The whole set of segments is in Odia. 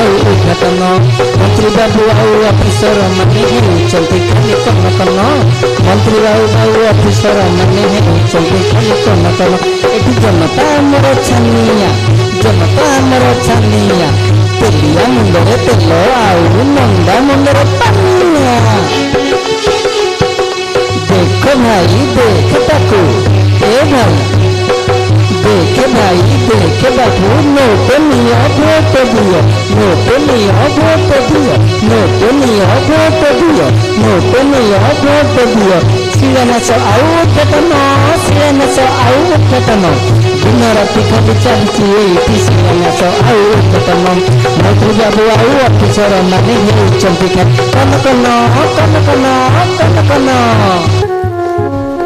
आउ उद्घाटन मंत्री बाबू आउ अफिसर माने हेउचंती खाली कन कन मंत्री बाबू अफिसर माने हेउचंती खाली कन कन एठी जनता मोर छानिया जनता मोर छानिया तेलिया मुंडरे तेल आउ नंदा मुंडरे पानिया देख भाई देख ताकू ए भाई देख भाई देख बाबू नोट निया भोट दियो नोट निया भोट दियो नोट निया भोट दियो नोट निया भोट दियो शिलान्यास आउ उद्घाटन शिलान्यास आउ उद्घाटन दिन राति खाली चलती एटी शिलान्यास आउ उद्घाटन मंत्री बाबू आउ अफिसर माने हेउचंती कन कन कन कन कन कन।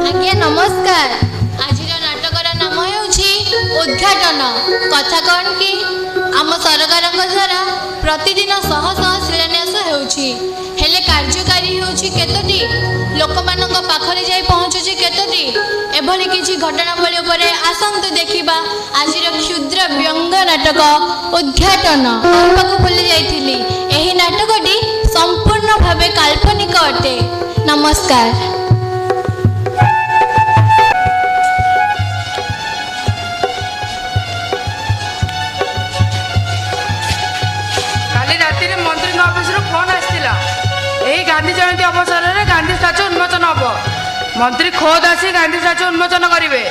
आज्ञा नमस्कार। आज नाटकर नाम उद्घाटन कथा कौन कि आम सरकार द्वारा प्रतिदिन शह शह शिलान्यास होउछि हेले कार्यकारी होउछि केतोटी लोक मानक पाखरे जाई पहुँचुछि केतोटी एभली किछि घटनावली उपरे आसंतु देखिबा आजिर क्षुद्र व्यंग नाटक उद्घाटन कहबाकू भूली जाइथिली एही नाटकटी संपूर्ण भावे काल्पनिक अटे। नमस्कार। मंत्री ऑफिस फोन आसाला यही गांधी जयंती अवसर में गांधी स्टाच्यू उन्मोचन हम मंत्री खोद आसी गांधी स्टाच्यू उन्मोचन करेंगे।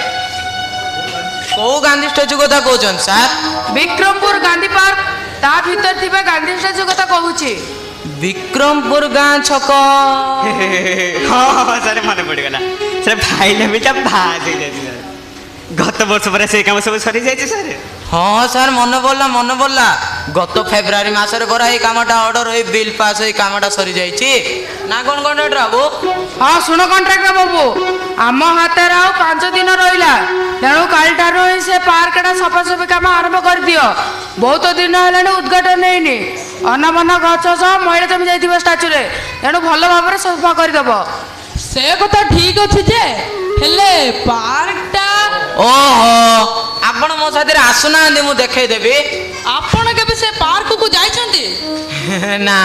कौ गांधी स्टाच्यू कथा कहउछन सर? विक्रमपुर गांधी पार्क ता भीतर थिबा गांधी स्टाच्यू कथा कहूची। विक्रमपुर गाँ छक हाँ सर मन पड़ गला सर फाइल भी भाज गत वर्ष पर से काम सब सरी जाइए सर। हाँ सर मन पड़ला गत फेब्रुआरी मासरे परा ये कामटा ऑर्डर हो बिल पास हो कामटा सरी जाइए ना कौन कॉन्ट्रैक्टर बाबू? हाँ शुण कॉन्ट्रैक्टर बाबू आम हाथ आउ 5 दिन रहा तेणु कालठार से पार्कटा सफासफी काम आरंभ कर दियो। बहुत दिन है उद्घाटन होनी अनबन गच सह मैला जमी जाइए स्टाच्यू तेणु भल भाव सफा करदेव। से कथा ठीक अच्छे जे हेले पार्कटा ओहो आपण मो साथी आसुना मु देखै देबी। आपण केबे से पार्क को जाइछंती? ना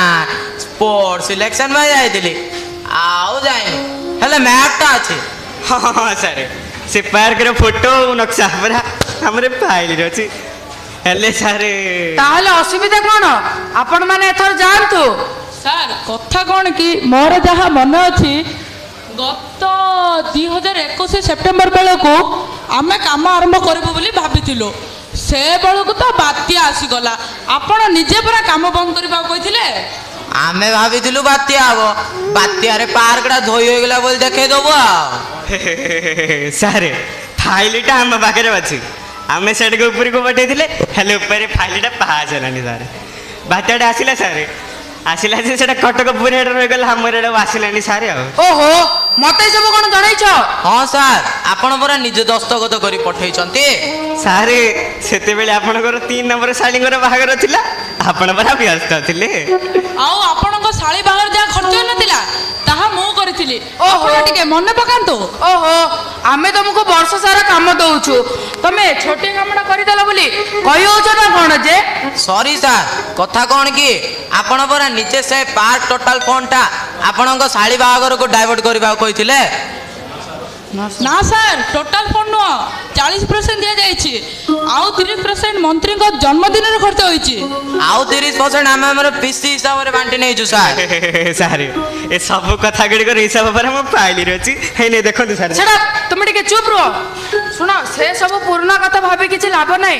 स्पोर्ट्स सिलेक्शन में जाइतिली आउ जाइनी हेले मैपटा अछि। हाँ सर से पार्क रो फोटो नक्शा पूरा हमरे फाइल रे अछि हेले सर ताहले असुविधा कोन आपण माने एथर जानतु। सर कथा कौन कि मोर जहाँ मन अच्छी गत 2021 सेप्टेम्बर बेलू आम कम आरंभ करूँ बोली भाविलु से बेलू तो बात्या आसीगला आपण निजे पूरा कम बंद करने कहते आमे भाविलु बात्या हम बात्यारे पार्कटा धोई हो गला बोली देखे दबो सर फाइलटा आम पाखे अच्छी आम से ऊपर को पठे हेले ऊपर फाइलटा पास होलानी सर बात्याटा आसला सर आसला से कटक पूरे रहीगला हमर आसलानी सारे। ओहो मत सब कौन जन? हाँ सर आपण पूरा निज दस्तखत कर पठे सारे से आपणकर 3 नंबर शाली बाहागर थिला आपण परा व्यस्त थिले आपण शाली बाहागर जहाँ खर्च होता ताहा मु करी। ओहो टिके मन पकांतु। ओहो आमे तुमको वर्ष सारा काम दउछु तमे छोटे कामटा करिदेला बोली कहि होछ ना कोन जे? सॉरी सर कथा कौन कि आपण परा निजे से पार्क टोटल फंडटा आपण शाली बाहागर को डाइवर्ट करबा कहिथिले। ना सर टोटल फंड नुह 40% दिया जाइए आउ 30% मंत्री जन्मदिन खर्च होइछि आउ 30% आम हमर पीसी हिसाब रे बांटी नै छु सर। सर ए सब कथा गडी हिसाब पर हम फाइल रे अछि हे नै देखो सर। छडा तुम टिके चुप रहो सुनो से सब पुराना कथा भाबी किछि लाभ नै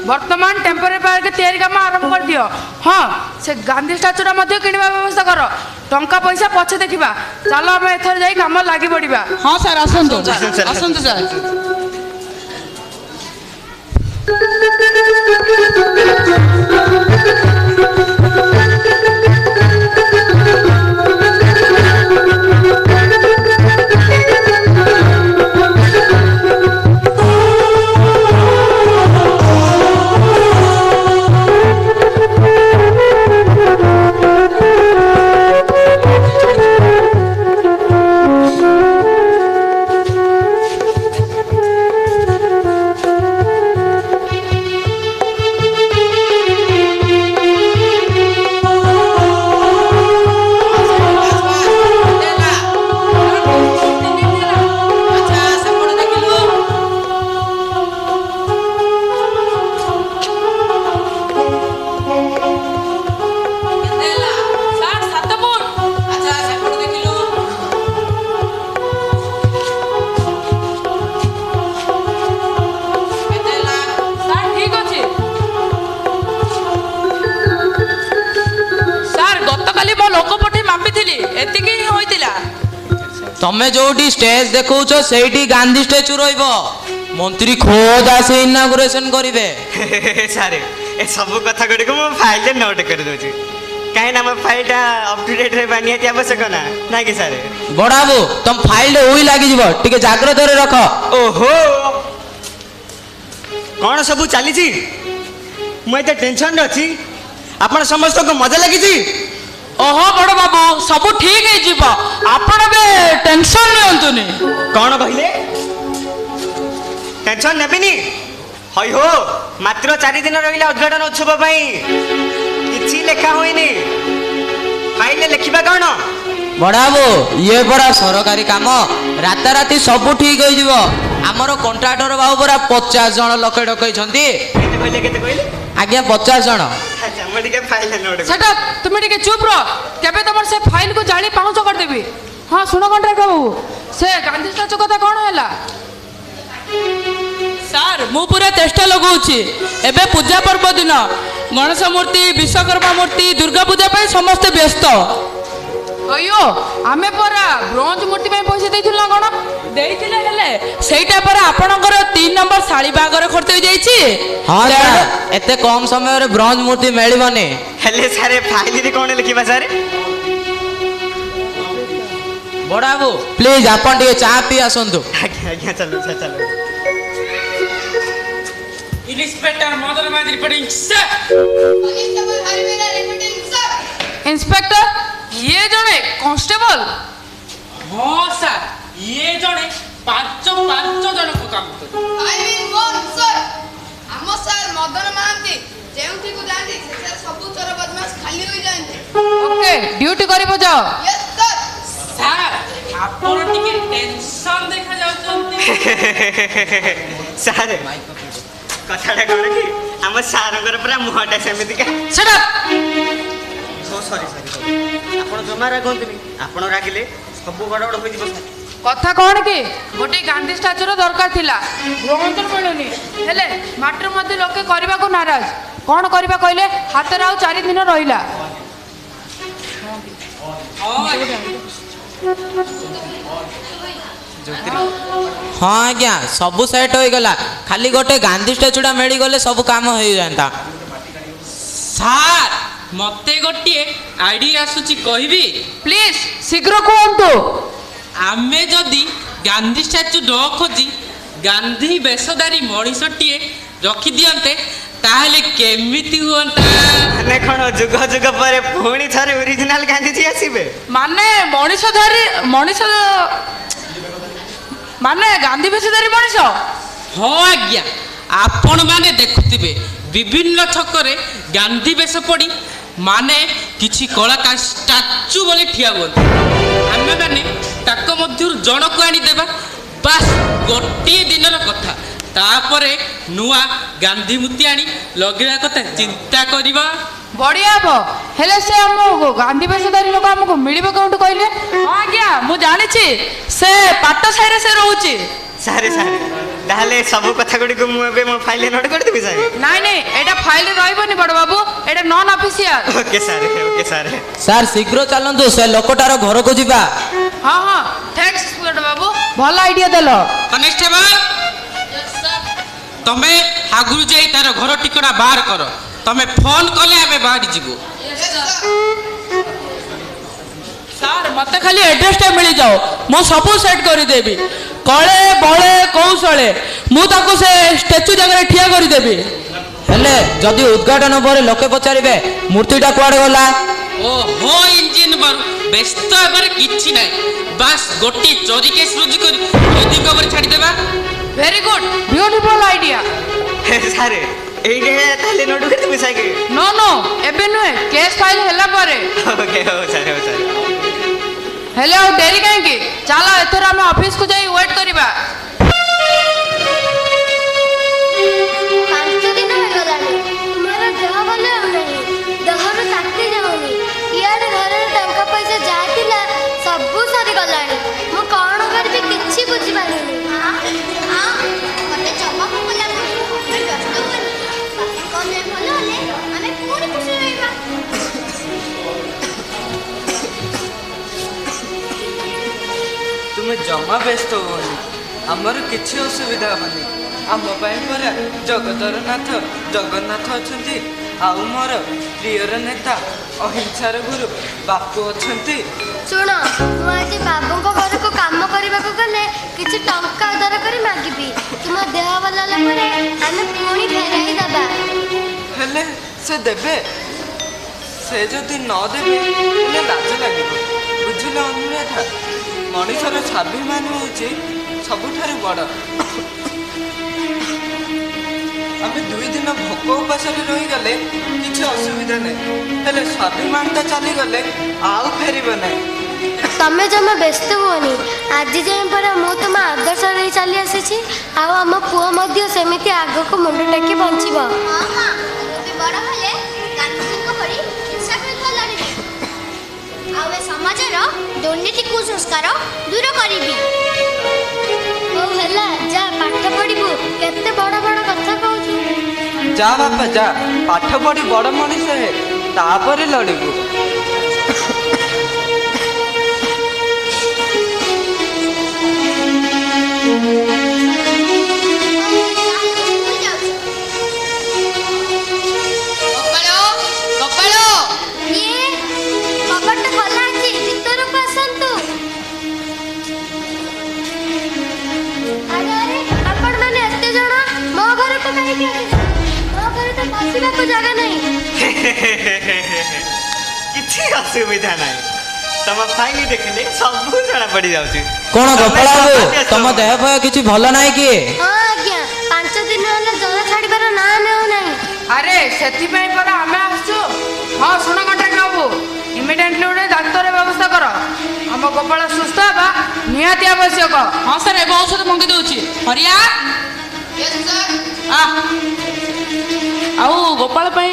वर्तमान टेम्परेरी पार्क तैयारी काम आरंभ कर दियो। हां से गांधी स्टैच्यूरा मध्ये किनिबा व्यवस्था करो टंका पैसा पछे देखिबा चलो हम एथर जाई काम लागि पड़िबा। हाँ सर आसंतु आसंतु सर। ତମେ ଯୋଉଠି ଷ୍ଟେଜ ଦେଖଉଛ ସେଇଠି ଗାନ୍ଧୀ ଷ୍ଟାଚ୍ୟୁ ରହିବ। ମନ୍ତ୍ରୀ ଖୋଦ୍ ଆସି ଇନାଗୁରେସନ କରିବେ। ସାର୍ ଏ ସବୁ କଥା ଗୁଡ଼ିକୁ ମୁଁ ଫାଇଲରେ ନୋଟ୍ କରିଦେଉଛି, କାହିଁକିନା ମୋ ଫାଇଲଟା ଅପ୍ ଟୁ ଡେଟ୍ ରହିବା ନିହାତି ଆବଶ୍ୟକ ନା, ନାଇଁ କି ସାର୍? ବଡ଼ ବାବୁ ତମ ଫାଇଲରେ ଉଇ ଲାଗିଯିବ, ଟିକେ ଜାଗ୍ରତରେ ରଖ। ଓହୋ, କ'ଣ ସବୁ ଚାଲିଛି? ମୁଁ ଏତେ ଟେନସନରେ ଅଛି, ଆପଣ ସମସ୍ତଙ୍କୁ ମଜା ଲାଗିଛି? ଓହୋ ବଡ଼ ବାବୁ, ସବୁ ଠିକ ହେଇଯିବ, ଆପଣ ଏବେ ଟେନସନ ନିଅନ୍ତୁନି। କ'ଣ କହିଲେ? ଟେନସନ ନେବିନି? ହଇ ହୋ, ମାତ୍ର 4 ଦିନ ରହିଲା ଉଦ୍ଘାଟନ ଉତ୍ସବ ପାଇଁ, କିଛି ଲେଖା ହୋଇନି, ଫାଇଲରେ ଲେଖିବା କ'ଣ? ବଡ଼ ବାବୁ ଇଏ ପରା ସରକାରୀ କାମ, ରାତାରାତି ସବୁ ଠିକ ହେଇଯିବ। ଆମର କଣ୍ଟ୍ରାକ୍ଟର ବାବୁ ପରା 50 ଜଣ ଲୋକ ଡକେଇଛନ୍ତି। କେତେ କହିଲେ କେତେ କହିଲେ? ଆଜ୍ଞା 50 ଜଣ। ଆଚ୍ଛା ମୁଁ ଟିକେ ଫାଇଲରେ ନୋଟ୍ ସେଟା ତୁମେ ଟିକେ ଚୁପ୍ ରହ, କେବେ ତମର ସେ ଫାଇଲକୁ ଜାଳି ପାଉଁଶ କରିଦେବି। ହଁ ଶୁଣ କଣ୍ଟ୍ରାକ୍ଟର ବାବୁ, ସେ ଗାନ୍ଧୀ ଷ୍ଟାଚ୍ୟୁ କଥା କ'ଣ ହେଲା? ସାର୍ ମୁଁ ପୁରା ଚେଷ୍ଟା ଲଗାଉଛି, ଏବେ ପୂଜା ପର୍ବ ଦିନ, ଗଣେଶ ମୂର୍ତ୍ତି, ବିଶ୍ୱକର୍ମା ମୂର୍ତ୍ତି, ଦୁର୍ଗା ପୂଜା ପାଇଁ ସମସ୍ତେ ବ୍ୟସ୍ତ। ଅಯ್ୟୋ ଆମେ ପରା ବ୍ରୋଞ୍ଜ ମୂର୍ତ୍ତି ପାଇଁ ପଇସା ଦେଇଥିଲୁ ନା କ'ଣ? ଦେଇଥିଲେ, ହେଲେ ସେଇଟା ପରା ଆପଣଙ୍କର 3 ନମ୍ବର ଶାଳୀ ବାହାଘର ଖର୍ଚ୍ଚ ହେଇଯାଇଛି। ହଁ ସାର୍, ଏତେ କମ ସମୟରେ ବ୍ରୋଞ୍ଜ ମୂର୍ତ୍ତି ମିଳିବନି। ହେଲେ ସାର୍ ଫାଇଲରେ କ'ଣ ଲେଖିବା ସାର୍? ବଡ଼ ବାବୁ ପ୍ଲିଜ ଆପଣ ଟିକେ ଚା ପିଇ ଆସନ୍ତୁ। ଆଜ୍ଞା ଆଜ୍ଞା ଚାଲୁ ସାର୍ ଚାଲୁ। Inspector Madan Majhi reporting sir. Inspector ଇଏ ଜଣେ କନଷ୍ଟେବଲ? ହଁ ସାର୍, ଇଏ ଜଣେ 5 ଜଣଙ୍କ କାମ କରେ। ଆମ ସାର୍ ମଦନ ମହାନ୍ତି ଯେଉଁଠିକୁ ଯାଆନ୍ତି ସେଠାରେ ସବୁ ଚୋର ବଦମାସ ଖାଲି ହୋଇଯାଆନ୍ତି। ଓକେ, ଡ୍ୟୁଟି କରିବ ଯାଅ। Yes sir. ସାର୍ ଆପଣ ଟିକେ ଟେନସନ ଦେଖା ଯାଉଛନ୍ତି। ସାର୍ କଥାଟା କ'ଣ କି, ଆମ ସାର୍ଙ୍କର ପୁରା ମୁହଁଟା ସେମିତିକା। ସେଟା ସରି ଆପଣ ଜମା ରାଗନ୍ତୁନି, ଆପଣ ରାଗିଲେ ସବୁ ଗଡ଼ବଡ଼ ହୋଇଯିବ ସାର୍। କଥା କ'ଣ କି, ଗୋଟେ ଗାନ୍ଧୀ ଷ୍ଟାଚ୍ୟୁର ଦରକାର ଥିଲା, ବ୍ରୋଞ୍ଜ ମିଳୁନି, ହେଲେ ମାଟିର ମଧ୍ୟ ଲୋକେ କରିବାକୁ ନାରାଜ। କ'ଣ କରିବା କହିଲେ? ହାତରେ ଆଉ 4 ଦିନ ରହିଲା। ହଁ ଆଜ୍ଞା ସବୁ ସେଟ୍ ହୋଇଗଲା, ଖାଲି ଗୋଟେ ଗାନ୍ଧୀ ଷ୍ଟାଚ୍ୟୁଟା ମିଳିଗଲେ ସବୁ କାମ ହେଇଯାଆନ୍ତା। ସାର୍ ମତେ ଗୋଟିଏ ଆଇଡିଆ ଆସୁଛି, କହିବି? ପ୍ଲିଜ ଶୀଘ୍ର କୁହନ୍ତୁ। ଆମେ ଯଦି ଗାନ୍ଧୀ ଷ୍ଟାଚ୍ୟୁ ନ ଖୋଜି ଗାନ୍ଧୀ ବେଶଧାରୀ ମଣିଷଟିଏ ରଖିଦିଅନ୍ତେ ତାହେଲେ କେମିତି ହୁଅନ୍ତା? ମାନେ କ'ଣ ଯୁଗ ଯୁଗ ପରେ ପୁଣି ଥରେ ଓରିଜିନାଲ ଗାନ୍ଧୀଜୀ ଆସିବେ? ମାନେ ମଣିଷ ମାନେ ଗାନ୍ଧୀ ବେଶଧାରୀ ମଣିଷ? ହଁ ଆଜ୍ଞା, ଆପଣମାନେ ଦେଖୁଥିବେ ବିଭିନ୍ନ ଛକରେ ଗାନ୍ଧୀ ବେଶ ପଡ଼ି ମାନେ କିଛି କଳାକାର ଷ୍ଟାଚ୍ୟୁ ବୋଲି ଠିଆ ହୁଅନ୍ତି। ଆମେମାନେ ତାଙ୍କ ମଧ୍ୟରୁ ଜଣକୁ ଆଣିଦେବା, ବାସ୍ ଗୋଟିଏ ଦିନର କଥା। ତାପରେ ନୂଆ ଗାନ୍ଧୀ ମୂର୍ତ୍ତି ଆଣି ଲଗେଇବା କଥା ଚିନ୍ତା କରିବା। ବଢ଼ିଆ ହବ, ହେଲେ ସେ ଆମ ଗାନ୍ଧୀ ବେଶଧାରୀ ଲୋକ ଆମକୁ ମିଳିବ କେଉଁଠୁ କହିଲେ? ହଁ ଆଜ୍ଞା ମୁଁ ଜାଣିଛି, ସେ ପାଟ ସାହିରେ ସେ ରହୁଛି। ସାର୍ ତାହେଲେ ସବୁ କଥା ଗୁଡ଼ିକୁ ମୁଁ ଏବେ ମୋ ଫାଇଲରେ ନୋଟ୍ କରିଦେବି ସାର୍? ନାଇଁ ଏଇଟା ଫାଇଲରେ ରହିବନି ବଡ଼ ବାବୁ, ଏଇଟା non official. Okay sir sir ଶୀଘ୍ର ଚାଲନ୍ତୁ, ସେ ଲୋକଟାର ଘରକୁ ଯିବା। ହଁ ଥ୍ୟାଙ୍କ୍ସ ବଡ଼ ବାବୁ, ଭଲ ଆଇଡିଆ ଦେଲ। କନେଷ୍ଟେବଲ ତମେ ଆଗରୁ ଯାଇ ତାର ଘର ଠିକଣା ବାହାର କର, ତମେ ଫୋନ କଲେ ଆମେ ବାହାରି ଯିବୁ। ସାର୍ ମତେ ଖାଲି ଆଡ୍ରେସଟା ମିଳିଯାଉ, ମୁଁ ସବୁ ସେଟ୍ କରିଦେବି, କଳେ ବଳେ କୌଶଳେ ମୁଁ ତାକୁ ସେ ଷ୍ଟାଚ୍ୟୁ ଜାଗାରେ ଠିଆ କରିଦେବି। ହେଲେ ଯଦି ଉଦ୍ଘାଟନ ପରେ ଲୋକେ ପଚାରିବେ ମୂର୍ତ୍ତିଟା କୁଆଡ଼େ ଗଲା? ଓହୋ ଇଞ୍ଜିନ ବାରୁ ବ୍ୟସ୍ତ ହେବାରେ କିଛି ନାହିଁ, ବାସ୍ ଗୋଟିଏ ଚୋରି କେସ୍ ରୁଜୁ କରି ଅଧିକ ଉପରେ ଛାଡ଼ିଦେବା। Very good, beautiful idea. Sir ଏଇଟା ତାହେଲେ ନୋଟ୍ କରିଦେବି ସାର୍? ନୋ ଏବେ ନୁହେଁ, କେସ୍ ଫାଇଲ୍ ହେଲା ପରେ। ଓକେ ହଉ ସାର୍ ହେଲେ ଆଉ ଡେରି କାହିଁକି, ଚାଲ ଏଥର ଆମେ ଅଫିସକୁ ଯାଇ ୱେଟ୍ କରିବା। 5 ଦିନ ହେଇଗଲାଣି, ତୁମର ଦେହ ଭଲ ହେଉନାହିଁ, ଦେହରୁ ଶାନ୍ତି ଯାଉନି, ଇଆଡ଼େ ଘରରେ ଟଙ୍କା ପଇସା ଯାହା ଥିଲା ସବୁ ସରିଗଲାଣି, ମୁଁ କ'ଣ କରିବି କିଛି ବୁଝିପାରୁନି। ମୋତେ ଜମା ଭଲ ଲାଗୁନି, ବ୍ୟସ୍ତ ହୁଅନି, ଭଲ ହେଲେ ଆମେ ପୁଣି ଖୁସି ରହିବା। तुम जमा व्यस्त हुओनी आमर किसी असुविधा हेनी आम परा जगतर नाथ जगन्नाथ अच्छा आउ मोर प्रियर नेता अहिंसार गुरु बापू अच्छा ଶୁଣ ମୁଁ ଆଜି ବାବୁଙ୍କ ଘରକୁ କାମ କରିବାକୁ ଗଲେ କିଛି ଟଙ୍କା ଉଧାର କରି ମାଗିବି ତୁମ ଦେହ ଭଲ ହେଲା ପରେ ଆମେ ପୁଣି ଫେରାଇ ଦେବା ହେଲେ ସେ ଦେବେ ସେ ଯଦି ନ ଦେବେ ହେଲେ ଲାଜ ଲାଗିବ ବୁଝିଲେ ଅନୁରାଧା ମଣିଷର ସ୍ୱାଭିମାନ ହେଉଛି ସବୁଠାରୁ ବଡ଼ ଆମେ 2 ଦିନ ଭୋକ ଉପାସରେ ରହିଗଲେ କିଛି ଅସୁବିଧା ନାହିଁ ହେଲେ ସ୍ୱାଭିମାନଟା ଚାଲିଗଲେ ଆଉ ଫେରିବ ନାହିଁ ତମେ ଜମା ବ୍ୟସ୍ତ ହୁଅନି ଆଜି ଯାଏଁ ପରା ମୁଁ ତୁମ ଆଦର୍ଶରେ ଚାଲି ଆସିଛି ଆଉ ଆମ ପୁଅ ମଧ୍ୟ ସେମିତି ଆଗକୁ ମୁଣ୍ଡ ଟେକି ବଞ୍ଚିବ ବଡ଼ ହେଲେ ଗାନ୍ଧୀଙ୍କ ଭଳି ହିଂସା ବିରୁଦ୍ଧ ଲଢ଼ିବି ଆଉ ଏ ସମାଜର ଦୁର୍ନୀତି କୁସଂସ୍କାର ଦୂର କରିବି ହଉ ହେଲା ଯା ପାଠ ପଢ଼ିବୁ କେତେ ବଡ଼ ବଡ଼ କଥା କହୁଛୁ ଯା ବାପା ଯା ପାଠ ପଢ଼ି ବଡ଼ ମଣିଷ ହେ ତାପରେ ଲଢ଼ିବୁ ଜାଗା ନାହିଁ କିଛି ଅସୁବିଧା ନାହିଁ ତମ ଫାଇଲ ଦେଖିଲେ ସବୁ ଜଣା ପଡି ଯାଉଛି କଣ ଗୋପାଳ ବାବୁ ତମ ଦେହ ଫୟ କିଛି ଭଲ ନାହିଁ କି ହଁ ଆଜ୍ଞା 5 ଦିନ ହେଲା ଜ୍ୱର ଛାଡ଼ିବାର ନାଁ ନେଉ ନାହିଁ ଆରେ ସେଥିପାଇଁ ପରା ଆମେ ଆସୁଛୁ ହଁ ଶୁଣ କଣ୍ଟ୍ରାକ୍ଟର ବାବୁ ଇମିଡିଏଟଲି ଗୋଟେ ଡାକ୍ତର ବ୍ୟବସ୍ଥା କର ଆମ ଗୋପାଳ ସୁସ୍ଥ ହେବା ନିହାତି ଆବଶ୍ୟକ ହଁ ସାର୍ ଏବେ ଔଷଧ ମଙ୍ଗେଇ ଦେଉଛି ହରିଆ ଆଉ ଗୋପାଳ ପାଇଁ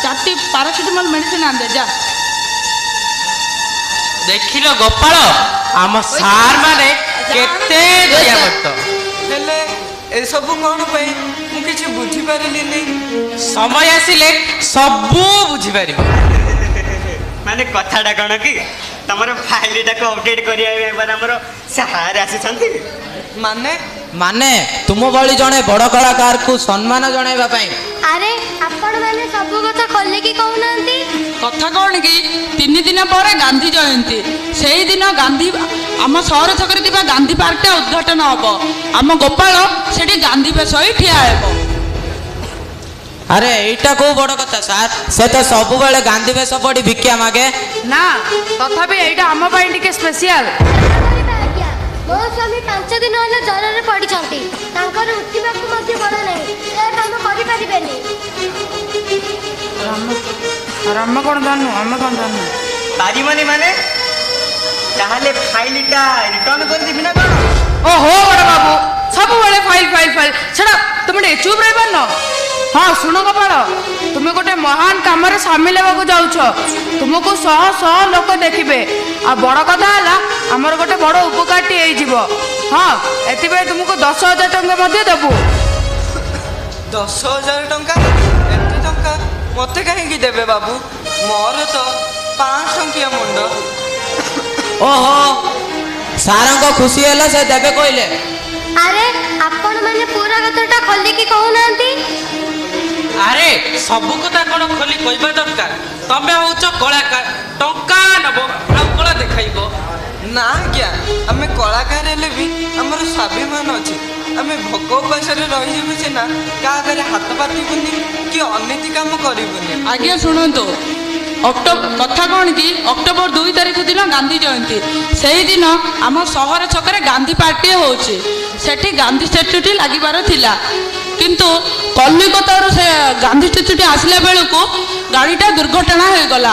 4ଟି ପାରାସିଟାମଲ ମେଡିସିନ ଆଣିଦେ ଯା ଦେଖିଲ ଗୋପାଳ ଆମ ସାର୍ ମାନେ କେତେ ଦୟାବର୍ତ୍ତ ହେଲେ ଏସବୁ କ'ଣ ପାଇଁ ମୁଁ କିଛି ବୁଝିପାରିଲିନି ସମୟ ଆସିଲେ ସବୁ ବୁଝିପାରିବ ମାନେ କଥାଟା କ'ଣ କି ତମର ଫାଇଲଟାକୁ ଅପଡେଟ୍ କରିବା ପାଇଁ ଆମର ସାର୍ ଆସିଛନ୍ତି ମାନେ ମାନେ ତୁମ ଭଳି ଜଣେ ବଡ଼ କଳାକାରକୁ ସମ୍ମାନ ଜଣାଇବା ପାଇଁ ଆରେ ଆପଣମାନେ ସବୁ କଥା ଖୋଲିକି କହୁନାହାନ୍ତି କଥା କ'ଣ କି 3 ଦିନ ପରେ ଗାନ୍ଧୀ ଜୟନ୍ତୀ ସେଇଦିନ ଗାନ୍ଧୀ ଆମ ସହର ଛକରେ ଥିବା ଗାନ୍ଧୀ ପାର୍କଟା ଉଦ୍ଘାଟନ ହେବ ଆମ ଗୋପାଳ ସେଠି ଗାନ୍ଧୀ ବେଶ ହୋଇ ଠିଆ ହେବ ଆରେ ଏଇଟା କୋଉ ବଡ଼ କଥା ସାର୍ ସେ ତ ସବୁବେଳେ ଗାନ୍ଧୀ ବେଶ ପଡ଼ି ଭିକ୍ଷା ମାଗେ ନା ତଥାପି ଏଇଟା ଆମ ପାଇଁ ଟିକେ ସ୍ପେଶିଆଲ ମୋ ସ୍ୱାମୀ 5 ଦିନ ହେଲା ଜ୍ୱରରେ ପଡ଼ିଛନ୍ତି ତାଙ୍କର ଉଠିବାକୁ ମଧ୍ୟ ବଳ ନାହିଁ ଏ କାମ କରିପାରିବେନି ଆମେ କ'ଣ ଜାଣୁ ଆମେ କ'ଣ ଜାଣୁ ପାରିବନି ମାନେ ତାହେଲେ ଫାଇଲଟା ରିଟର୍ନ କରିଦେବି ନା କ'ଣ ଓହୋ ବଡ଼ ବାବୁ ସବୁବେଳେ ଫାଇଲ ଫାଇଲ ଫାଇଲ ଛଡ଼ା ତୁମେ ଟିକେ ଚୁପ୍ ରହିପାରୁନ ହଁ ଶୁଣ ଗୋପାଳ ତୁମେ ଗୋଟେ ମହାନ କାମରେ ସାମିଲ ହେବାକୁ ଯାଉଛ ତୁମକୁ ଶହ ଶହ ଲୋକ ଦେଖିବେ ଆଉ ବଡ଼ କଥା ହେଲା ଆମର ଗୋଟେ ବଡ଼ ଉପକାରଟି ହେଇଯିବ ହଁ ଏଥିପାଇଁ ତୁମକୁ 10,000 ଟଙ୍କା ମଧ୍ୟ ଦେବୁ 10,000 ଟଙ୍କା ଏତେ ଟଙ୍କା ମୋତେ କାହିଁକି ଦେବେ ବାବୁ ମୋର ତ 5 ଟଙ୍କିଆ ମୁଣ୍ଡ ଓହୋ ସାରଙ୍କ ଖୁସି ହେଲା ସେ ଦେବେ କହିଲେ ଆରେ ଆପଣମାନେ ପୁରା କଥାଟା ଖୋଲିକି କହୁନାହାନ୍ତି ଆରେ ସବୁ କଥା କ'ଣ ଖୋଲି କହିବା ଦରକାର ତମେ ହଉଛ କଳାକାର ଟଙ୍କା ନେବ ଆଉ କଳା ଦେଖାଇବ ନା ଆଜ୍ଞା ଆମେ କଳାକାର ହେଲେ ବି ଆମର ସ୍ୱାଭିମାନ ଅଛି ଆମେ ଭୋକ ଉପାସରେ ରହିଯିବୁ ସିନା କାହା ଆଗରେ ହାତ ପାତିବୁନି କି ଅନୀତି କାମ କରିବୁନି ଆଜ୍ଞା ଶୁଣନ୍ତୁ କଥା କ'ଣ କି ଅକ୍ଟୋବର 2 ତାରିଖ ଦିନ ଗାନ୍ଧୀ ଜୟନ୍ତୀ ସେଇଦିନ ଆମ ସହର ଛକରେ ଗାନ୍ଧୀ ପାର୍କଟିଏ ହେଉଛି ସେଠି ଗାନ୍ଧୀ ଷ୍ଟାଚ୍ୟୁଟି ଲାଗିବାର ଥିଲା କିନ୍ତୁ କଲିକତାରୁ ସେ ଗାନ୍ଧୀ ଷ୍ଟାଚ୍ୟୁଟି ଆସିଲା ବେଳକୁ ଗାଡ଼ିଟା ଦୁର୍ଘଟଣା ହୋଇଗଲା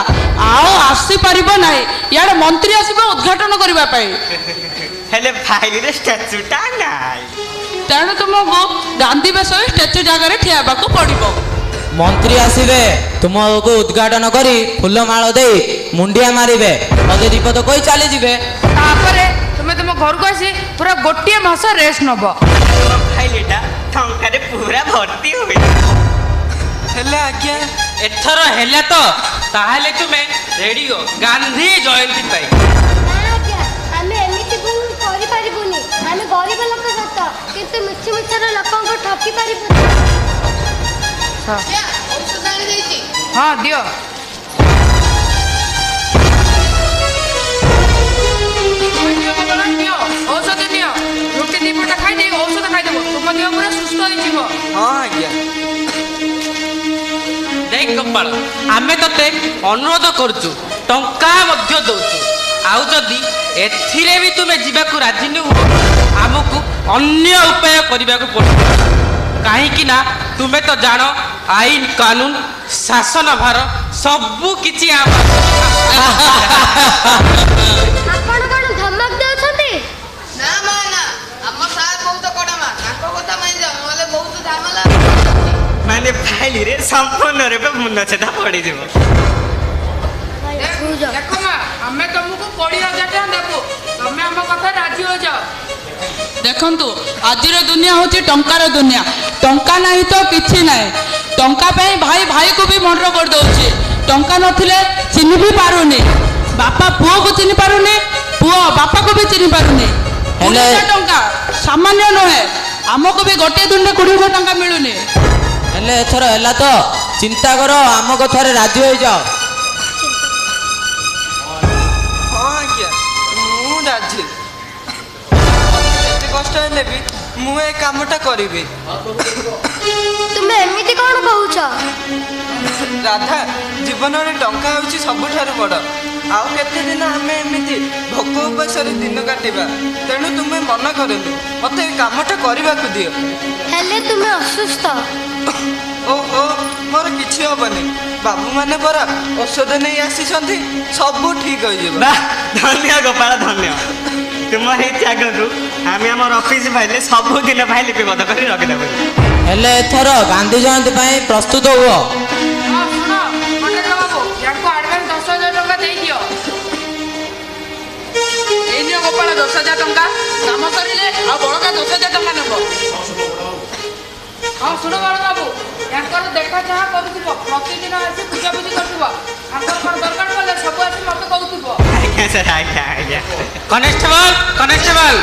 ଆଉ ଆସିପାରିବ ନାହିଁ ଇଆଡ଼େ ମନ୍ତ୍ରୀ ଆସିବ ଉଦ୍ଘାଟନ କରିବା ପାଇଁ ହେଲେ ଫାଇଲରେ ଷ୍ଟାଚ୍ୟୁଟା ନାହିଁ ତେଣୁ ତୁମକୁ ଗାନ୍ଧୀ ବେଶ ହୋଇ ଷ୍ଟାଚ୍ୟୁ ଜାଗାରେ ଠିଆ ହେବାକୁ ପଡ଼ିବ ମନ୍ତ୍ରୀ ଆସିବେ ତୁମକୁ ଉଦ୍ଘାଟନ କରି ଫୁଲମାଳ ଦେଇ ମୁଣ୍ଡିଆ ମାରିବେ ପଦେ ବିପଦ କହି ଚାଲିଯିବେ ତାପରେ ତୁମେ ତୁମ ଘରକୁ ଆସି ପୁରା ଗୋଟିଏ ମାସ ରେଷ୍ଟ ନେବ ଫାଇଲଟା ଟଙ୍କାରେ ପୁରା ଭର୍ତ୍ତି ହୁଏ ହେଲେ ଆଜ୍ଞା ଏଥର ହେଲା ତ ତାହେଲେ ତୁମେ ରେଡିଓ ଗାନ୍ଧୀ ଜୟନ୍ତୀ ପାଇଁ ନା ଆଜ୍ଞା ଆମେ ଏମିତି ଭୁଲ ଔଷଧ ଆଣି ଦେଇଛି। ହଁ ଦିଅ। ଔଷଧ ନିଅ। ରୁଟି ଦି ପଟ ଖାଇଦେଇ ଔଷଧ ଖାଇଦେବ। ତୁମ ଦେହ ପୁରା ସୁସ୍ଥ ହେଇଯିବ। ହଁ ଆଜ୍ଞା। ଦେଖ ଗୋପାଳ, ଆମେ ତତେ ଅନୁରୋଧ କରୁଛୁ, ଟଙ୍କା ମଧ୍ୟ ଦଉଛୁ। ଆଉ ଯଦି ଏଥିରେ ବି ତୁମେ ଯିବାକୁ ରାଜି ନୁହଁ, ଆମକୁ ଅନ୍ୟ ଉପାୟ କରିବାକୁ ପଡ଼ିବ। କାହିଁକି ନା ତୁମେ ତ ଜାଣ ଆଇନ କାନୁନ ଶାସନ ଭାର ସବୁ କିଛି ଆପଣ କଣ ଧମକ ଦେଉଛନ୍ତି? ନା ମା ନା, ଆମ ସାର୍ ବହୁତ କଡ଼ମା। ତାଙ୍କ କଥା ମାନିଯାଅ, ନହେଲେ ବହୁତ ଝାମେଲା। ମାନେ ଫାଇଲରେ ସମ୍ପୂର୍ଣ୍ଣ ରୂପେ ମୁଣ୍ଡଛେଦା ପଡ଼ିଯିବ। ଦେଖ ମା, ଆମେ ତମକୁ 20,000 ଟଙ୍କା ଦେବୁ। ତମେ ଆମ କଥା ରାଜି ହୋଇଯାଅ। ଦେଖନ୍ତୁ, ଆଜିର ଦୁନିଆ ହେଉଛି ଟଙ୍କାର ଦୁନିଆ। ଟଙ୍କା ନାହିଁ ତ କିଛି ନାହିଁ। ଟଙ୍କା ପାଇଁ ଭାଇ ଭାଇକୁ ବି ମର୍ଡର କରିଦେଉଛି। ଟଙ୍କା ନଥିଲେ ଚିହ୍ନି ବି ପାରୁନି। ବାପା ପୁଅକୁ ଚିହ୍ନି ପାରୁନି, ପୁଅ ବାପାକୁ ବି ଚିହ୍ନି ପାରୁନି। 20,000 ଟଙ୍କା ସାମାନ୍ୟ ନୁହେଁ। ଆମକୁ ବି ଗୋଟିଏ ଦିନରେ 20,000 ଟଙ୍କା ମିଳୁନି। ହେଲେ ଏଥର ହେଲା ତ, ଚିନ୍ତା କର, ଆମ କଥାରେ ରାଜି ହୋଇଯାଅ। ହଁ ଆଜ୍ଞା, ମୁଁ ରାଜି। ଯେତେ କଷ୍ଟ ହେଲେ ବି ମୁଁ ଏ କାମଟା କରିବି। ତୁମେ ଏମିତି କଣ କହୁଛ? ରାଧା, ଜୀବନରେ ଟଙ୍କା ହେଉଛି ସବୁଠାରୁ ବଡ଼। ଆଉ କେତେ ଦିନ ଆମେ ଏମିତି ଭୋକ ଉପାସରେ ଦିନ କାଟିବା? ତେଣୁ ତୁମେ ମନା କରନି, ମୋତେ ଏ କାମଟା କରିବାକୁ ଦିଅ। ହେଲେ ତୁମେ ଅସୁସ୍ଥ। ଓହୋ, ମୋର କିଛି ହବନି। ବାବୁମାନେ ପରା ଔଷଧ ନେଇ ଆସିଛନ୍ତି, ସବୁ ଠିକ୍ ହୋଇଯିବ। ବାଃ, ଧନ୍ୟ ଗୋପାଳ, ଧନ୍ୟ। ତୁମର ଏହି ତ୍ୟାଗକୁ ଆମେ ଆମର ଅଫିସ ଫାଇଲରେ ସବୁଦିନ ପାଇଁ ଲିପିବଦ୍ଧ କରି ରଖିଦେବୁ। ହେଲେ ଏଥର ଗାନ୍ଧୀ ଜୟନ୍ତୀ ପାଇଁ ପ୍ରସ୍ତୁତ ହୁଅ। ହଁ ଶୁଣ କଣ୍ଟ୍ରାକ୍ଟର ବାବୁ, ୟାଙ୍କୁ ଆଡଭାନ୍ସ 10,000 ଟଙ୍କା ଦେଇଦିଅ। ଏଇ ନିଅ ଗୋପାଳ 10,000 ଟଙ୍କା। କାମ ସରିଲେ ଆଉ ବଳକା 10,000 ଟଙ୍କା ନେବ। ହଁ ଶୁଣ ବଳ ବାବୁ, ୟାଙ୍କର ଦେଖା ଚାହା କରୁଥିବ। ପ୍ରତିଦିନ ଆସି ପୂଜାପୂଜି କରୁଥିବ। ତାଙ୍କର କ'ଣ ଦରକାର ପଡ଼ିଲେ ସବୁ ଆସି ମୋତେ କହୁଥିବ। ଆଜ୍ଞା ସାର୍, ଆଜ୍ଞା ଆଜ୍ଞା। କନେଷ୍ଟବଳ, କନେଷ୍ଟବଳ,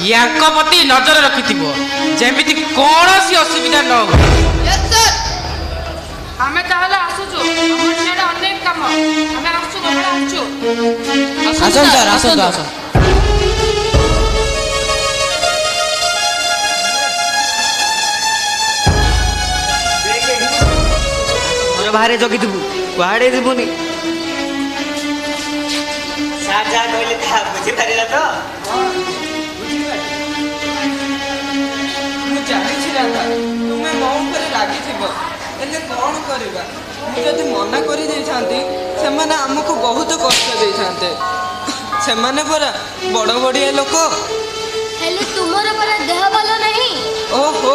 ୟାଙ୍କ ପ୍ରତି ନଜର ରଖିଥିବ, ଯେମିତି କୌଣସି ଅସୁବିଧା ନ ହୁଏ। ଆମେ ତାହେଲେ ଆସୁଛୁ। ଆମର ସିଆଡ଼େ ଅନେକ କାମ। ଆମେ ଆସୁଛୁ ଗୋପାଳ, ଆସୁଛୁ। ଆସନ୍ତୁ ସାର୍, ଆସନ୍ତୁ ଆସନ୍ତୁ। ଘର ବାହାରେ ଜଗିଥିବୁ, କୁଆଡ଼େ ଯିବୁନି। ସାର୍ ଯାହା କହିଲେ ତାହା ବୁଝିପାରିଲ ତ? ମୁଁ ଜାଣିଛି ରାଧା, ତୁମେ ମୋ ଉପରେ ରାଗିଥିବ। ହେଲେ କ'ଣ କରିବା? ମୁଁ ଯଦି ମନା କରିଦେଇଥାନ୍ତି, ସେମାନେ ଆମକୁ ବହୁତ କଷ୍ଟ ଦେଇଥାନ୍ତେ। ସେମାନେ ପରା ବଡ଼ ବଡ଼ିଆ ଲୋକ। ହେଲେ ତୁମର ପରା ଦେହ ଭଲ ନାହିଁ। ଓହୋ,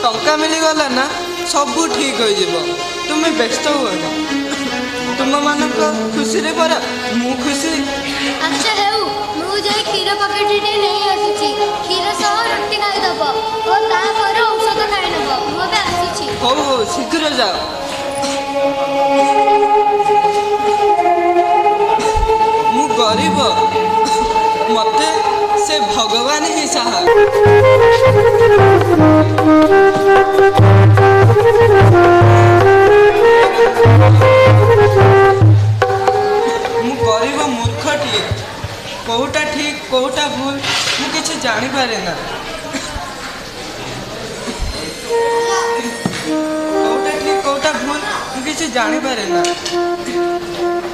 ଟଙ୍କା ମିଳିଗଲା ନା, ସବୁ ଠିକ୍ ହୋଇଯିବ। ତୁମେ ବ୍ୟସ୍ତ ହୁଅନି। ତୁମମାନଙ୍କ ଖୁସିରେ ପରା ମୁଁ ଖୁସି। ଆଚ୍ଛା ହେଉ, ମୁଁ ଯାଇ କ୍ଷୀର ପ୍ୟାକେଟଟି ନେଇ ଆସୁଛି। କ୍ଷୀର ସହ ରୁଟି ଖାଇଦେବ ଓ ତାପରେ ଔଷଧ ଖାଇନେବ। ମୁଁ ଏବେ ଆସୁଛି। ହଉ ହଉ, ଶୀଘ୍ର ଯାଅ। ମୁଁ ଗରିବ, ମୋତେ ସେ ଭଗବାନ ହିଁ ସାହା। ମୁଁ ଗରିବ ମୂର୍ଖଟିଏ। କୋଉଟା ଠିକ୍ କୋଉଟା ଭୁଲ ମୁଁ କିଛି ଜାଣିପାରେ ନା। କୋଉଟା ଠିକ୍ କୋଉଟା ଭୁଲ ମୁଁ କିଛି ଜାଣିପାରେ ନା।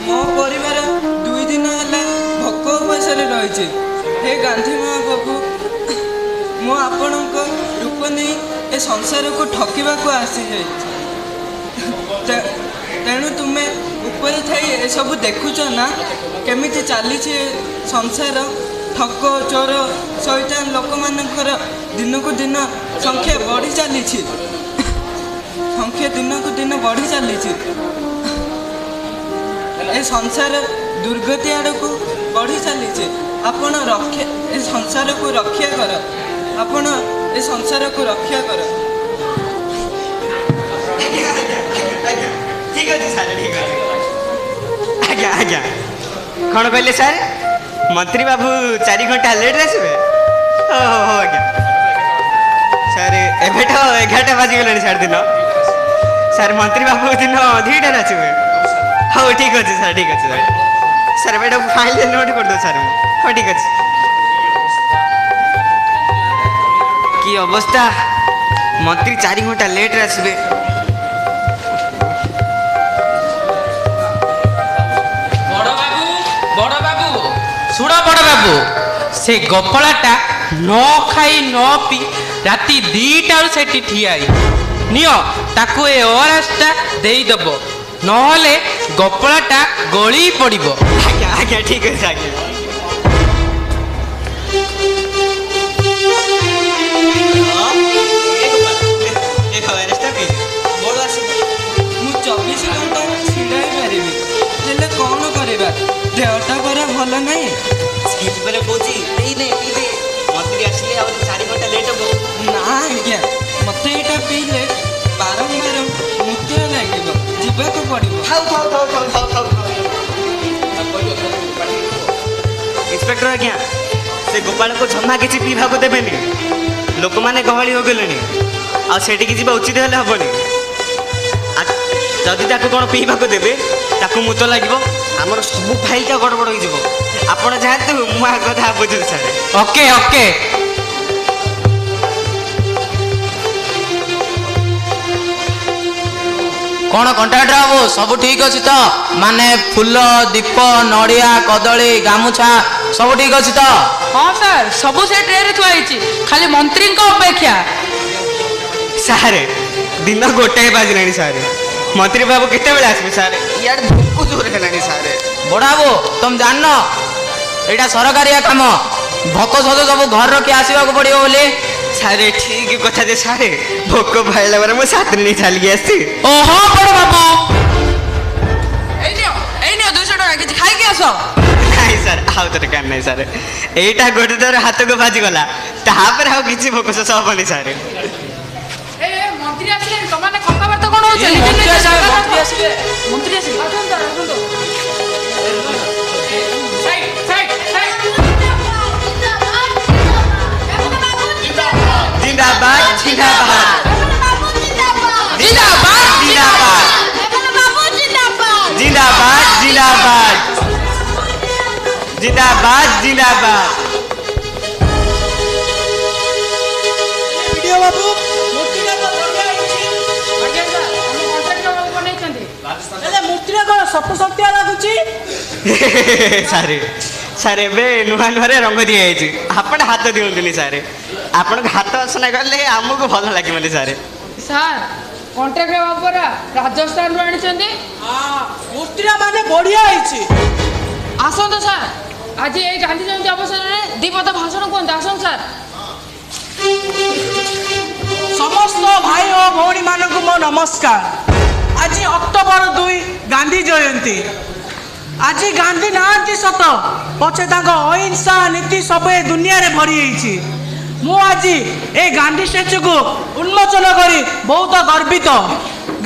ମୋ ପରିବାର 2 ଦିନ ହେଲା ଭୋକ ଉପାସରେ ରହିଛି। ହେ ଗାନ୍ଧୀ ମହାପ୍ରଭୁ, ମୁଁ ଆପଣଙ୍କ ରୂପ ନେଇ ଏ ସଂସାରକୁ ଠକିବାକୁ ଆସିଯାଇଛି। ତେଣୁ ତୁମେ ଉପରେ ଥାଇ ଏସବୁ ଦେଖୁଛ ନା, କେମିତି ଚାଲିଛି ଏ ସଂସାର। ଠକ, ଚୋର, ଶୈତାନ ଲୋକମାନଙ୍କର ଦିନକୁ ଦିନ ସଂଖ୍ୟା ବଢ଼ି ଚାଲିଛି। ସଂଖ୍ୟା ଦିନକୁ ଦିନ ବଢ଼ି ଚାଲିଛି। ଏ ସଂସାର ଦୁର୍ଗତି ଆଡ଼କୁ ବଢ଼ି ଚାଲିଛି। ଆପଣ ଏ ସଂସାରକୁ ରକ୍ଷା କର। ଆପଣ ଏ ସଂସାରକୁ ରକ୍ଷା କର। ଠିକ୍ ଅଛି ସାର୍, ଠିକ୍ ଅଛି। ଆଜ୍ଞା ଆଜ୍ଞା, କ'ଣ କହିଲେ ସାର୍? ମନ୍ତ୍ରୀ ବାବୁ 4 ଘଣ୍ଟା ଲେଟ୍ରେ ଆସିବେ? ହଉ ହଉ ହଉ ଆଜ୍ଞା। ସାର୍ ଏବେ ତ 11ଟା ବାଜିଗଲାଣି ସାର୍ ଦିନ। ସାର୍ ମନ୍ତ୍ରୀ ବାବୁ ଦିନ 2ଟାରେ ଆସିବେ। ହଉ ଠିକ୍ ଅଛି ସାର୍, ଠିକ୍ ଅଛି ସାର୍। ସାର୍ ଏଇଟା ଫାଇଲ୍ରେ ନୋଟ୍ କରିଦେଉ ସାର୍ ମୁଁ। ହଉ ଠିକ୍ ଅଛି। କି ଅବସ୍ଥା, ମନ୍ତ୍ରୀ 4 ଘଣ୍ଟା ଲେଟ୍ରେ ଆସିବେ। ବଡ଼ ବାବୁ ଶୁଣ ବଡ଼ ବାବୁ, ସେ ଗୋପାଳଟା ନ ଖାଇ ନ ପିଇ ରାତି 2ଟାରୁ ସେଠି ଠିଆ ହେଇ ନିଅ, ତାକୁ ଏ ଓଆର୍ଏସ୍ଟା ଦେଇଦେବ, ନହେଲେ ଗୋପାଳଟା ଗଳି ପଡ଼ିବ। ଆଜ୍ଞା ଆଜ୍ଞା ଠିକ୍ ଅଛି ଆଜ୍ଞା। ମୁଁ 24 ଘଣ୍ଟା ଛିଡ଼ା ହେଇପାରିବି, ହେଲେ କ'ଣ କରିବା, ଦେହଟା ପରା ଭଲ ନାହିଁ। ସେଇଥିପାଇଁ କହୁଛି ପିଇଦେ ପିଇଦେ, ମନ୍ତ୍ରୀ ଆସିଲେ ଆହୁରି 4 ଘଣ୍ଟା ଲେଟ୍ ହବ। ନା ଆଜ୍ଞା, ମୋତେ ଏଇଟା ପିଇଲେ ବାରମ୍ବାର ମୃତ୍ୟୁ ଲାଗିବ, ଯିବାକୁ ପଡ଼ିବ। ଇନ୍ସପେକ୍ଟର ଆଜ୍ଞା, ସେ ଗୋପାଳକୁ ଜମା କିଛି ପିଇବାକୁ ଦେବେନି। ଲୋକମାନେ ଗହଳି ହୋଇଗଲେଣି, ଆଉ ସେଠିକି ଯିବା ଉଚିତ ହେଲେ ହେବନି। ଯଦି ତାକୁ କ'ଣ ପିଇବାକୁ ଦେବେ, ତାକୁ ମୁତ ଲାଗିବ, ଆମର ସବୁ ଫାଇଲ୍ଟା ଗଡ଼ବଡ଼ ହେଇଯିବ। ଆପଣ ଯାଆନ୍ତୁ, ମୁଁ ଆଗ କଥା ବୁଝୁଛି ସାର୍। Okay okay. କ'ଣ କଣ୍ଟ୍ରାକ୍ଟର ବାବୁ ସବୁ ଠିକ୍ ଅଛି ତ? ମାନେ ଫୁଲ, ଦୀପ, ନଡ଼ିଆ, କଦଳୀ, ଗାମୁଛା ସବୁ ଠିକ୍ ଅଛି ତ? ହଁ ସାର୍, ସବୁ ସେ ଟ୍ରେରେ ଥୁଆ ହେଇଛି, ଖାଲି ମନ୍ତ୍ରୀଙ୍କ ଅପେକ୍ଷା। ସାର୍ ଦିନ 1 ବାଜିଲାଣି ସାର୍, ମନ୍ତ୍ରୀ ବାବୁ କେତେବେଳେ ଆସିବେ ସାର୍? ଇଆଡ଼େ ଭୋକ ଜୋର ହେଲାଣି ସାର୍। ବଡ଼ ବାବୁ ତମେ ଜାଣିନ ଏଇଟା ସରକାରିଆ କାମ, ଭୋକ ସହିତ ସବୁ ଘର ରଖି ଆସିବାକୁ ପଡ଼ିବ ବୋଲି। ସାର୍ ଠିକ୍ କଥା ଯେ ସାର୍, ଭୋକ ପାଇଲା ପରେ ମୁଁ ସାଥିରେ ନେଇ ଚାଲିକି ଆସିଛି। ଓହୋ ବଡ଼ ବାବୁ, ଏଇ ନିଅ 200 ଟଙ୍କା, କିଛି ଖାଇକି ଆସ। ନାଇଁ ସାର୍, ଆଉ ଦରକାର ନାହିଁ ସାର୍, ଏଇଟା ଗୋଟେ ଥର ହାତକୁ ବାଜିଗଲା, ତାପରେ ଆଉ କିଛି ଭୋକ ଶୋଷ ହବନି ସାର୍। ମନ୍ତ୍ରୀ ଆସିଲେ, ତମାନେ କଥାବାର୍ତ୍ତା କ'ଣ ହଉଛି? ମନ୍ତ୍ରୀ ଆସିଲେ। जिंदाबाद जिंदाबाद जिंदाबाद जिंदाबाद जिंदाबाद जिंदाबाद जिंदाबाद जिंदाबाद। ଭିଡିଓ ବାବୁ, ମୂର୍ତ୍ତିଟା ତ ବଢିଆ ହେଇଛି। ଆଜ୍ଞା ସାର୍, ଆମ କଣ୍ଟ୍ରାକ୍ଟର ବାବୁ ବନେଇଛନ୍ତି। ହେଲେ ମୂର୍ତ୍ତିଟା କ'ଣ ସତସତିଆ ଲାଗୁଛି? ସାର୍ ସାର୍ ଏବେ ନୂଆ ନୂଆରେ ରଙ୍ଗ ଦିଆଯାଇଛି, ଆପଣ ହାତ ଦିଅନ୍ତୁନି ସାର୍, ଆପଣଙ୍କ ହାତ ଅସନା କଲେ ଆମକୁ ଭଲ ଲାଗିବନି ସାର୍। ସାର୍ କଣ୍ଟ୍ରାକ୍ଟର ବାବୁ ପରା ରାଜସ୍ଥାନରୁ ଆଣିଛନ୍ତି। ମୂର୍ତ୍ତିଟା ମାନେ ବଢିଆ ହେଇଛି। ଆସନ୍ତୁ ସାର୍, ଆଜି ଏଇ ଗାନ୍ଧୀ ଜୟନ୍ତୀ ଅବସରରେ 2 ପଦ ଭାଷଣ କୁହନ୍ତୁ। ଆସନ୍ତୁ ସାର୍। ସମସ୍ତ ଭାଇ ଓ ଭଉଣୀମାନଙ୍କୁ ମୋ ନମସ୍କାର। ଆଜି ଅକ୍ଟୋବର 2 ଗାନ୍ଧୀ ଜୟନ୍ତୀ। ଆଜି ଗାନ୍ଧୀ ନାହାନ୍ତି ସତ, ପଛେ ତାଙ୍କ ଅହିଂସା ନୀତି ସବୁ ଏ ଦୁନିଆରେ ଭରି ହେଇଛି। ମୁଁ ଆଜି ଏ ଗାନ୍ଧୀ ଷ୍ଟାଚ୍ୟୁକୁ ଉନ୍ମୋଚନ କରି ବହୁତ ଗର୍ବିତ।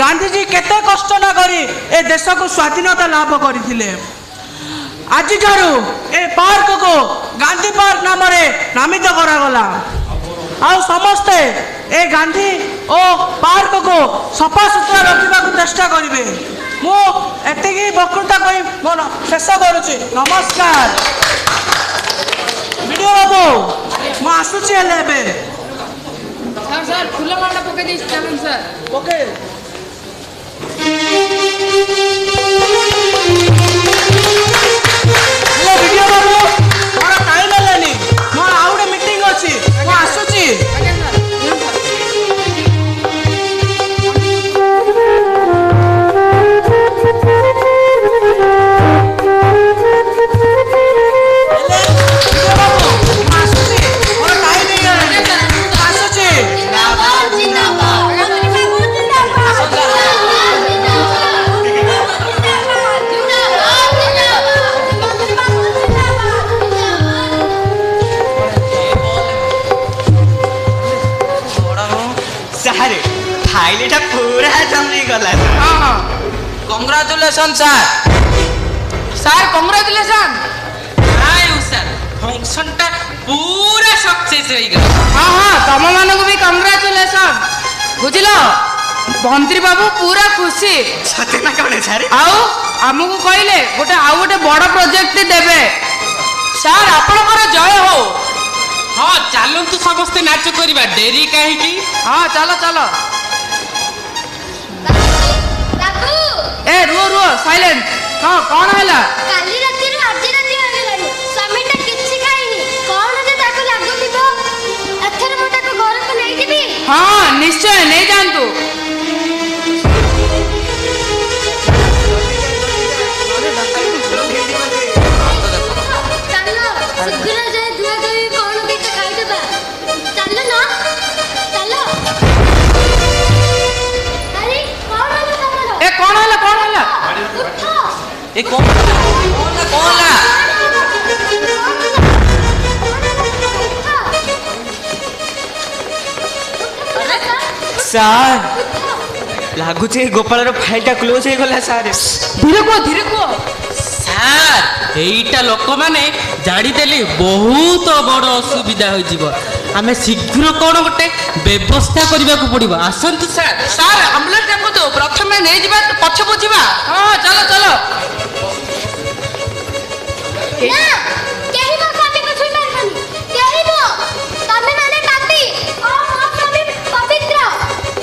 ଗାନ୍ଧୀଜୀ କେତେ କଷ୍ଟ ନ କରି ଏ ଦେଶକୁ ସ୍ୱାଧୀନତା ଲାଭ କରିଥିଲେ। ଆଜିଠାରୁ ଏ ପାର୍କକୁ ଗାନ୍ଧୀ ପାର୍କ ନାମରେ ନାମିତ କରାଗଲା। ଆଉ ସମସ୍ତେ ଏ ଗାନ୍ଧୀ ଓ ପାର୍କକୁ ସଫା ସୁତୁରା ରଖିବାକୁ ଚେଷ୍ଟା କରିବେ। ମୁଁ ଏତିକି ବକ୍ତୃତା କହି ମୋର ଶେଷ କରୁଛି। ନମସ୍କାର। ଭିଡିଓ ବାବୁ, ମୁଁ ଆସୁଛି ହେଲେ ଏବେ। ସାର୍ ଫୁଲ ମାଳ ପକେଇ ଦେଇଛି, ଚାଲନ୍ତୁ ସାର୍। ଓକେ। ଭିଡିଓ ବାବୁ, ମୋର ଟାଇମ୍ ହେଲାନି, ମୋର ଆଉ ଗୋଟେ ମିଟିଂ ଅଛି, ମୁଁ ଆସୁଛି। ଆଜ୍ଞା ସାର୍। फाइलटा पूरा जमी गला। कंग्राचुलेशन सर। सर कंग्राचुलेशन। आयु सर, फंक्शनटा पूरा सक्सेस हो गया। हाँ हाँ, तुम मानक भी कंग्राचुलेशन। बुझिल, ମନ୍ତ୍ରୀ ବାବୁ ପୁରା ଖୁସି। ସତେ ନା କଣ ସାର୍? ଆଉ ଆମକୁ କହିଲେ ଗୋଟେ ବଡ଼ ପ୍ରୋଜେକ୍ଟ ଦେବେ। ସାର୍ ଆପଣଙ୍କର ଜୟ ହଉ। ହଁ ଚାଲନ୍ତୁ ସମସ୍ତେ ନାଚ କରିବା, ଡେରି କାହିଁକି? ହଁ ଚାଲ ଚାଲ। ବାବୁ ଏ ରୁହ ସାଇଲେଣ୍ଟ। ହଁ କଣ ହେଲା? କାଲି ରାତିରୁ ଆଜି ରାତି ହୋଇଗଲାଣି, ସ୍ୱାମୀଟା କିଛି ଖାଇନି। କଣ ଯେ ତାକୁ ଲାଗୁଥିବ? ଏଥର ମୁଁ ତାକୁ ଘରକୁ ନେଇଯିବି। ହଁ ନିଶ୍ଚୟ ନେଇଯାଆନ୍ତୁ। ଚାଲ ଶୀଘ୍ର ଯାଇ ଧୁଆ ଧୋଇ କଣ କିଛି ଖାଇଦେବା। ଚାଲ ନା ଚାଲ। ଆରେ କଣ ହେଲା ତମର? ଏ କଣ ହେଲା କଣ ହେଲା? ଉଠ। ଏ କଣ ହେଲା? ସାର୍ ଲାଗୁଛି ଗୋପାଳର ଫାଇଲଟା କ୍ଲୋଜ ହେଇଗଲା ସାର୍। ଧୀରେ କୁହ। ସାର୍ ଏଇଟା ଲୋକମାନେ ଜାଣିଦେଲେ ବହୁତ ବଡ଼ ଅସୁବିଧା ହୋଇଯିବ। ଆମେ ଶୀଘ୍ର କ'ଣ ଗୋଟେ ବ୍ୟବସ୍ଥା କରିବାକୁ ପଡ଼ିବ। ଆସନ୍ତୁ ସାର୍। ସାର୍ ଆମ୍ବୁଲାନ୍ସ ଡାକନ୍ତୁ, ପ୍ରଥମେ ନେଇଯିବା ପଛ ବୁଝିବା। ହଁ ଚାଲ ଚାଲ। ନା କେହି ମୋ ସ୍ୱାମୀକୁ ଛୁଇଁ ପାରିବନି। କେହି ନୁହଁ। ତମେ ମାନେ ପାପୀ ଓ ମୋ ସ୍ୱାମୀ ପବିତ୍ର।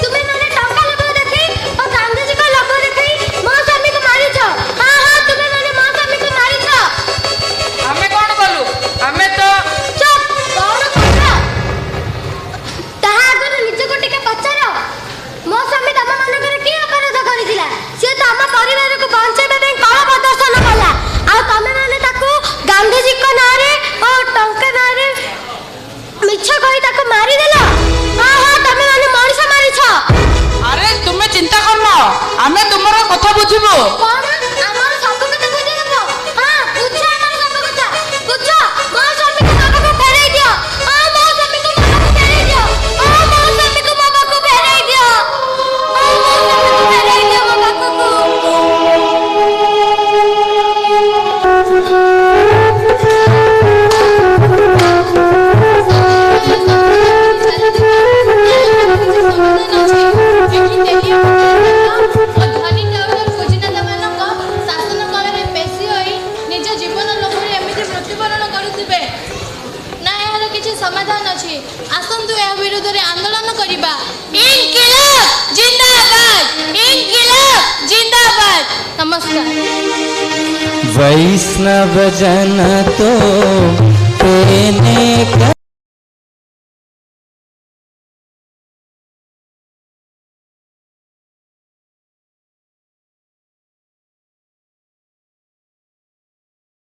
ତୁମେ ମାନେ ଟଙ୍କା ଲୋଭ ଦେଖେଇ ଓ ଗାନ୍ଧିଜୀଙ୍କ ଲୋଭ ଦେଖେଇ ମୋ ସ୍ୱାମୀକୁ ମାରିଛ। ହଁ ତୁମେ ମାନେ ମୋ ସ୍ୱାମୀକୁ ମାରିଛ। ଆମେ କଣ କଲୁ? ଆମେ ତ ଚୁପ୍। କଣ କଲ? ତାହା ଆଗରୁ ନିଜକୁ ଟିକେ ପଚାର। ମୋ ସ୍ୱାମୀ ତମ ମାନଙ୍କର କି ଅପରାଧ କରିଥିଲା? ସିଏ ତ ଆମ ପରିବାରକୁ ବଞ୍ଚେଇବା ପାଇଁ କଳ ପ୍ରଦର୍ଶନ କଲା। ଆଉ ତମେ ମାନେ ତାକୁ ଗାନ୍ଧିଜୀଙ୍କ ନାଁରେ ଓ ଟଙ୍କା ନାଁରେ ମିଛ କହି ତାକୁ ମାରିଦେଲ। ହଁ ତମେ ମାନେ ମଣିଷ ମାରିଛ। ଆରେ ତୁମେ ଚିନ୍ତା କରନ, ଆମେ ତୁମର କଥା ବୁଝିବୁ। କଣ ଆମର ସବୁ କଥା ବୁଝିଦେବ? ହଁ ବୁଝ ଆମର ସବୁ କଥା। ବୁଝ ମୋ ସ୍ୱାମୀକୁ ମୋ ପାଖକୁ ଫେରେଇ ଦିଅ। ମୋ ସ୍ୱାମୀକୁ ମୋ ପାଖକୁ ଫେରେଇ ଦିଅ। ମୋ ସ୍ୱାମୀକୁ ମୋ ପାଖକୁ ଫେରେଇ ଦିଅ। ମୋ ସ୍ୱାମୀକୁ ଫେରେଇ ଦିଅ ମୋ ପାଖକୁ। ସମାଧାନ ଅଛି। ଆସନ୍ତୁ ଏହା ବିରୁଦ୍ଧରେ ଆନ୍ଦୋଳନ କରିବା। ଇନକିଲାବ ଜିନ୍ଦାବାଦ, ଇନକିଲାବ ଜିନ୍ଦାବାଦ। ନମସ୍କାର। वैष्णव जन तो तेने